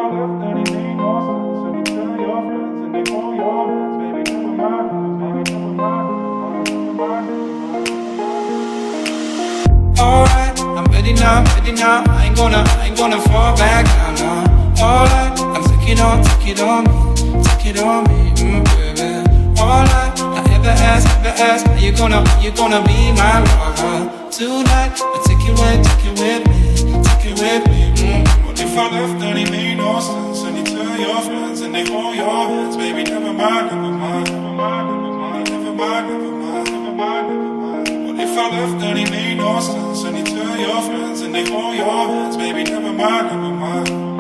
I left, then it made no sense. And you tell your friends, and they hold your hands. Baby, never mind, baby, never mind, never mind, never mind. Alright, I'm ready now, ready now. I ain't gonna fall back down now. Alright, I'm take it on me, baby. Alright, I ever ask, are you gonna be my lover tonight? I take it with me. What if I left, then it made no sense. And you tell your friends, and they hold your hands. Baby, never mind, never mind, never mind, never mind, never mind, never mind, never mind, never mind. What if I left, then it made no sense. And you tell your friends, and they hold your hands. Baby, never mind, never mind.